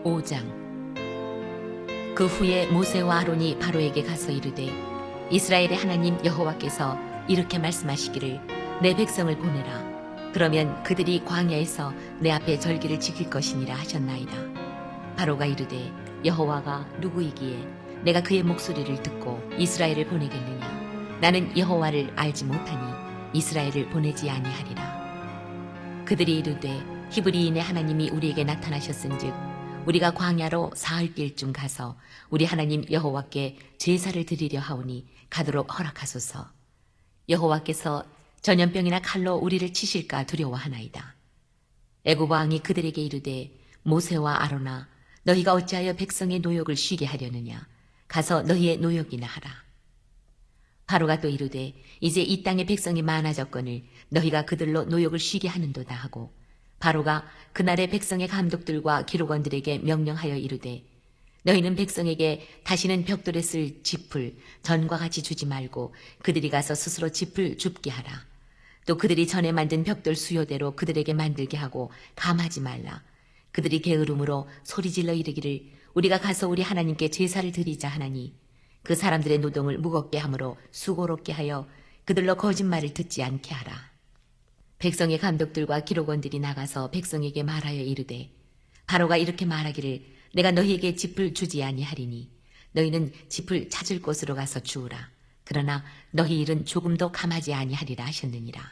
5장. 그 후에 모세와 아론이 바로에게 가서 이르되 이스라엘의 하나님 여호와께서 이렇게 말씀하시기를 내 백성을 보내라. 그러면 그들이 광야에서 내 앞에 절기를 지킬 것이니라 하셨나이다. 바로가 이르되 여호와가 누구이기에 내가 그의 목소리를 듣고 이스라엘을 보내겠느냐. 나는 여호와를 알지 못하니 이스라엘을 보내지 아니하리라. 그들이 이르되 히브리인의 하나님이 우리에게 나타나셨은즉 우리가 광야로 사흘길쯤 가서 우리 하나님 여호와께 제사를 드리려 하오니 가도록 허락하소서. 여호와께서 전염병이나 칼로 우리를 치실까 두려워하나이다. 애굽 왕이 그들에게 이르되 모세와 아론아 너희가 어찌하여 백성의 노역을 쉬게 하려느냐. 가서 너희의 노역이나 하라. 바로가 또 이르되 이제 이 땅에 백성이 많아졌거늘 너희가 그들로 노역을 쉬게 하는도다 하고 바로가 그날의 백성의 감독들과 기록원들에게 명령하여 이르되 너희는 백성에게 다시는 벽돌에 쓸 짚을 전과 같이 주지 말고 그들이 가서 스스로 짚을 줍게 하라. 또 그들이 전에 만든 벽돌 수요대로 그들에게 만들게 하고 감하지 말라. 그들이 게으름으로 소리질러 이르기를 우리가 가서 우리 하나님께 제사를 드리자 하나니 그 사람들의 노동을 무겁게 함으로 수고롭게 하여 그들로 거짓말을 듣지 않게 하라. 백성의 감독들과 기록원들이 나가서 백성에게 말하여 이르되 바로가 이렇게 말하기를 내가 너희에게 짚을 주지 아니하리니 너희는 짚을 찾을 곳으로 가서 주우라. 그러나 너희 일은 조금도 감하지 아니하리라 하셨느니라.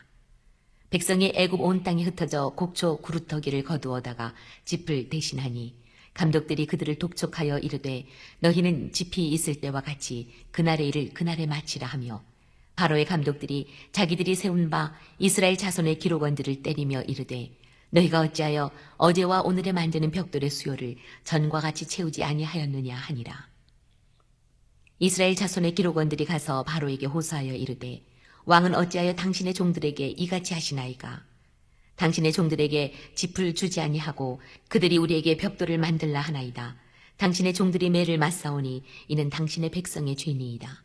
백성이 애굽 온 땅에 흩어져 곡초 구루터기를 거두어다가 짚을 대신하니 감독들이 그들을 독촉하여 이르되 너희는 짚이 있을 때와 같이 그날의 일을 그날에 마치라 하며 바로의 감독들이 자기들이 세운 바 이스라엘 자손의 기록원들을 때리며 이르되 너희가 어찌하여 어제와 오늘에 만드는 벽돌의 수요를 전과 같이 채우지 아니하였느냐 하니라. 이스라엘 자손의 기록원들이 가서 바로에게 호소하여 이르되 왕은 어찌하여 당신의 종들에게 이같이 하시나이까. 당신의 종들에게 짚을 주지 아니하고 그들이 우리에게 벽돌을 만들라 하나이다. 당신의 종들이 매를 맞사오니 이는 당신의 백성의 죄니이다.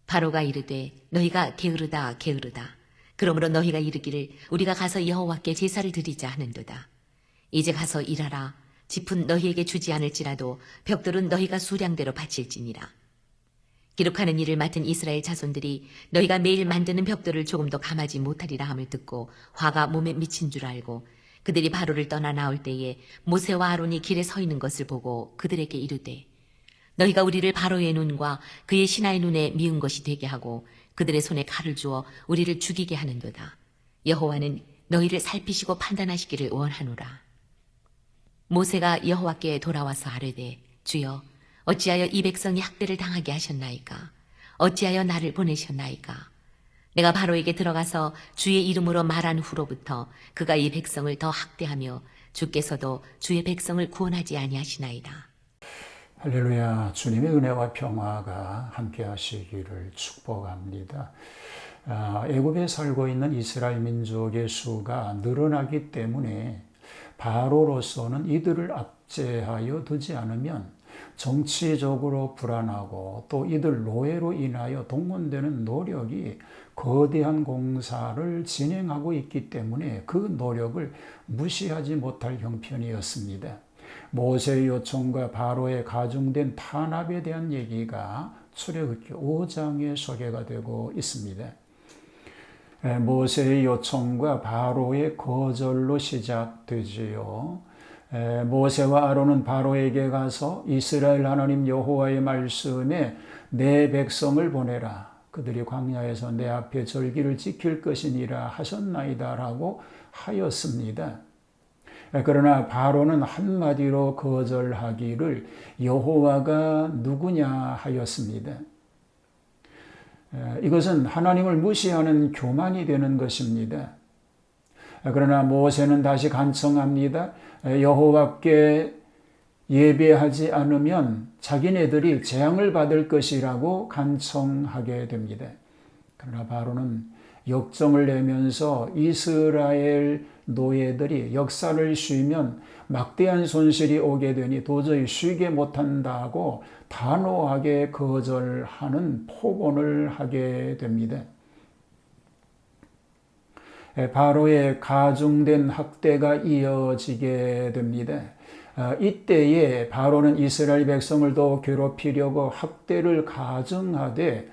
바로가 이르되 너희가 게으르다 게으르다. 그러므로 너희가 이르기를 우리가 가서 여호와께 제사를 드리자 하는도다. 이제 가서 일하라. 짚은 너희에게 주지 않을지라도 벽돌은 너희가 수량대로 바칠지니라. 기록하는 일을 맡은 이스라엘 자손들이 너희가 매일 만드는 벽돌을 조금도 감하지 못하리라 함을 듣고 화가 몸에 미친 줄 알고 그들이 바로를 떠나 나올 때에 모세와 아론이 길에 서 있는 것을 보고 그들에게 이르되 너희가 우리를 바로의 눈과 그의 신하의 눈에 미운 것이 되게 하고 그들의 손에 칼을 주어 우리를 죽이게 하는도다. 여호와는 너희를 살피시고 판단하시기를 원하노라. 모세가 여호와께 돌아와서 아뢰되 주여 어찌하여 이 백성이 학대를 당하게 하셨나이까. 어찌하여 나를 보내셨나이까. 내가 바로에게 들어가서 주의 이름으로 말한 후로부터 그가 이 백성을 더 학대하며 주께서도 주의 백성을 구원하지 아니하시나이다. 할렐루야. 주님의 은혜와 평화가 함께 하시기를 축복합니다. 애굽에 살고 있는 이스라엘 민족의 수가 늘어나기 때문에 바로로서는 이들을 압제하여 두지 않으면 정치적으로 불안하고 또 이들 노예로 인하여 동원되는 노력이 거대한 공사를 진행하고 있기 때문에 그 노력을 무시하지 못할 형편이었습니다. 모세의 요청과 바로의 가중된 탄압에 대한 얘기가 출애굽기 5장에 소개가 되고 있습니다. 모세의 요청과 바로의 거절로 시작되지요. 모세와 아론은 바로에게 가서 이스라엘 하나님 여호와의 말씀에 내 백성을 보내라. 그들이 광야에서 내 앞에 절기를 지킬 것이니라 하셨나이다 라고 하였습니다. 그러나 바로는 한마디로 거절하기를 여호와가 누구냐 하였습니다. 이것은 하나님을 무시하는 교만이 되는 것입니다. 그러나 모세는 다시 간청합니다. 여호와께 예배하지 않으면 자기네들이 재앙을 받을 것이라고 간청하게 됩니다. 그러나 바로는 역정을 내면서 이스라엘 노예들이 역사를 쉬면 막대한 손실이 오게 되니 도저히 쉬게 못한다고 단호하게 거절하는 폭언을 하게 됩니다. 바로의 가중된 학대가 이어지게 됩니다. 이때에 바로는 이스라엘 백성을 더 괴롭히려고 학대를 가정하되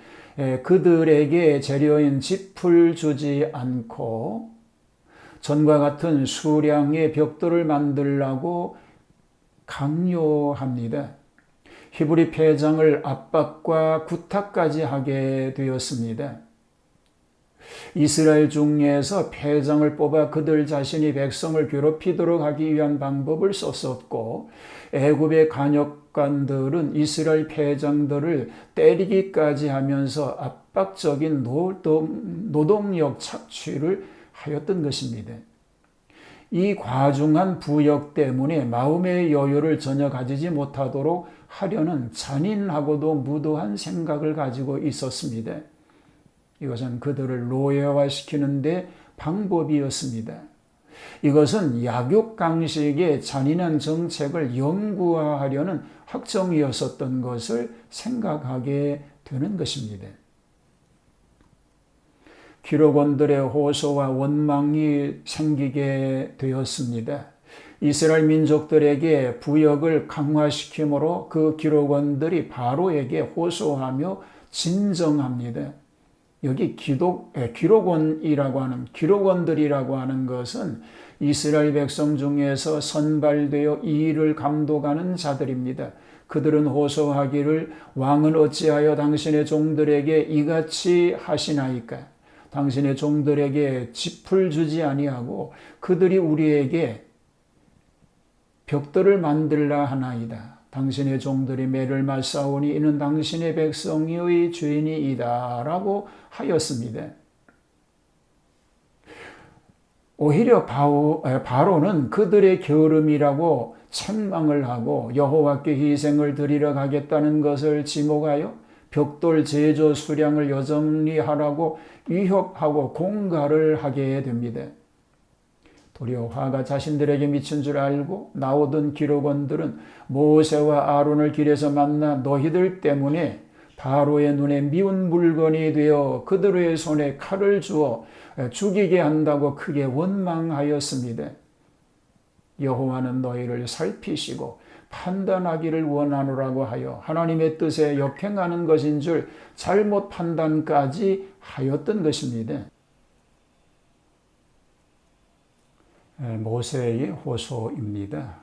그들에게 재료인 짚을 주지 않고 전과 같은 수량의 벽돌을 만들라고 강요합니다. 히브리 패장을 압박과 구타까지 하게 되었습니다. 이스라엘 중에서 패장을 뽑아 그들 자신이 백성을 괴롭히도록 하기 위한 방법을 썼었고, 애굽의 관역관들은 이스라엘 패장들을 때리기까지 하면서 압박적인 노동력 착취를 하였던 것입니다. 이 과중한 부역 때문에 마음의 여유를 전혀 가지지 못하도록 하려는 잔인하고도 무도한 생각을 가지고 있었습니다. 이것은 그들을 노예화시키는 데 방법이었습니다. 이것은 약육강식의 잔인한 정책을 영구화하려는 학정이었었던 것을 생각하게 되는 것입니다. 기록원들의 호소와 원망이 생기게 되었습니다. 이스라엘 민족들에게 부역을 강화시키므로 그 기록원들이 바로에게 호소하며 진정합니다. 여기 기록원들이라고 하는 것은 이스라엘 백성 중에서 선발되어 이 일을 감독하는 자들입니다. 그들은 호소하기를 왕은 어찌하여 당신의 종들에게 이같이 하시나이까? 당신의 종들에게 짚을 주지 아니하고 그들이 우리에게 벽돌을 만들라 하나이다. 당신의 종들이 매를 맞사오니 이는 당신의 백성의 죄니이다 라고 하였습니다. 오히려 바로는 그들의 게으름이라고 책망을 하고 여호와께 희생을 드리러 가겠다는 것을 지목하여 벽돌 제조 수량을 여전히 하라고 위협하고 공갈을 하게 됩니다. 도리어 화가 자신들에게 미친 줄 알고 나오던 기록원들은 모세와 아론을 길에서 만나 너희들 때문에 바로의 눈에 미운 물건이 되어 그들의 손에 칼을 주어 죽이게 한다고 크게 원망하였습니다. 여호와는 너희를 살피시고 판단하기를 원하노라고 하여 하나님의 뜻에 역행하는 것인 줄 잘못 판단까지 하였던 것입니다. 모세의 호소입니다.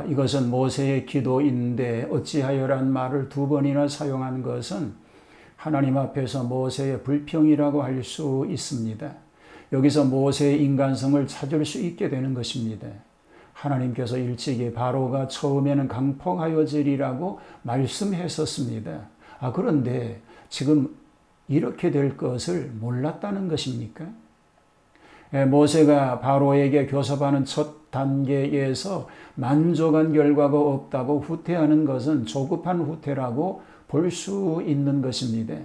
이것은 모세의 기도인데 어찌하여란 말을 두 번이나 사용한 것은 하나님 앞에서 모세의 불평이라고 할 수 있습니다. 여기서 모세의 인간성을 찾을 수 있게 되는 것입니다. 하나님께서 일찍이 바로가 처음에는 강폭하여지리라고 말씀했었습니다. 그런데 지금 이렇게 될 것을 몰랐다는 것입니까? 모세가 바로에게 교섭하는 첫 단계에서 만족한 결과가 없다고 후퇴하는 것은 조급한 후퇴라고 볼 수 있는 것입니다.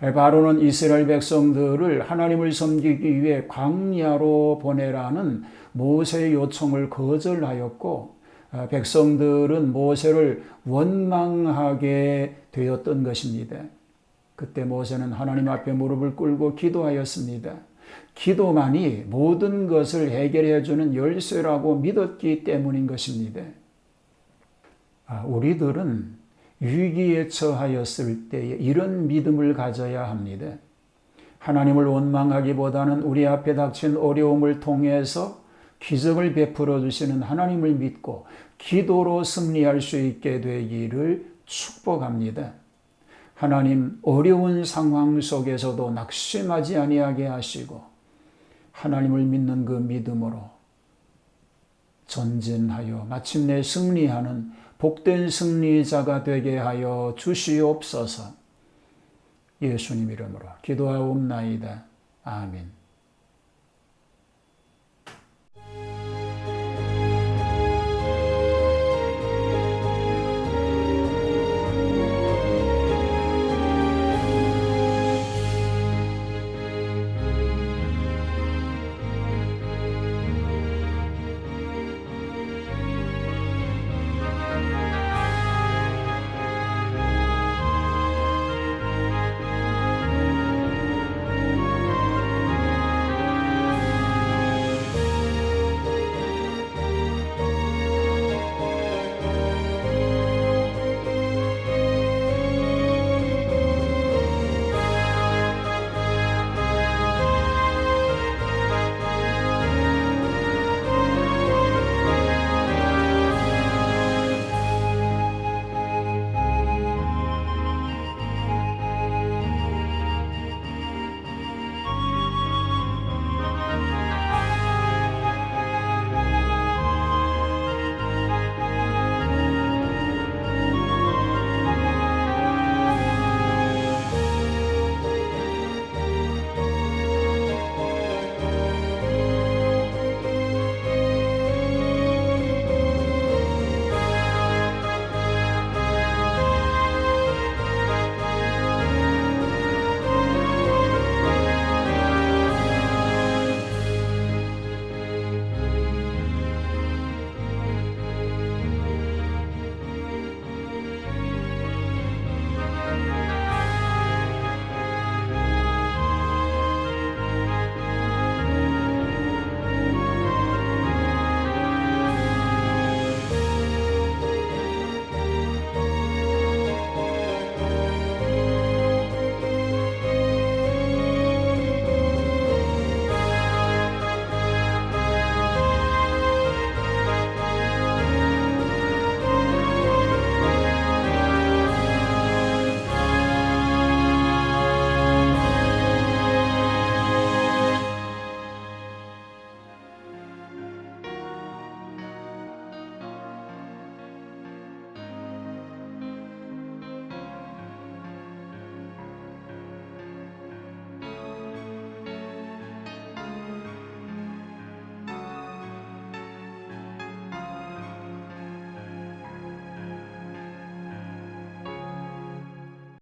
바로는 이스라엘 백성들을 하나님을 섬기기 위해 광야로 보내라는 모세의 요청을 거절하였고 백성들은 모세를 원망하게 되었던 것입니다. 그때 모세는 하나님 앞에 무릎을 꿇고 기도하였습니다. 기도만이 모든 것을 해결해 주는 열쇠라고 믿었기 때문인 것입니다. 우리들은 위기에 처하였을 때에 이런 믿음을 가져야 합니다. 하나님을 원망하기보다는 우리 앞에 닥친 어려움을 통해서 기적을 베풀어 주시는 하나님을 믿고 기도로 승리할 수 있게 되기를 축복합니다. 하나님, 어려운 상황 속에서도 낙심하지 아니하게 하시고 하나님을 믿는 그 믿음으로 전진하여 마침내 승리하는 복된 승리자가 되게 하여 주시옵소서. 예수님 이름으로 기도하옵나이다. 아멘.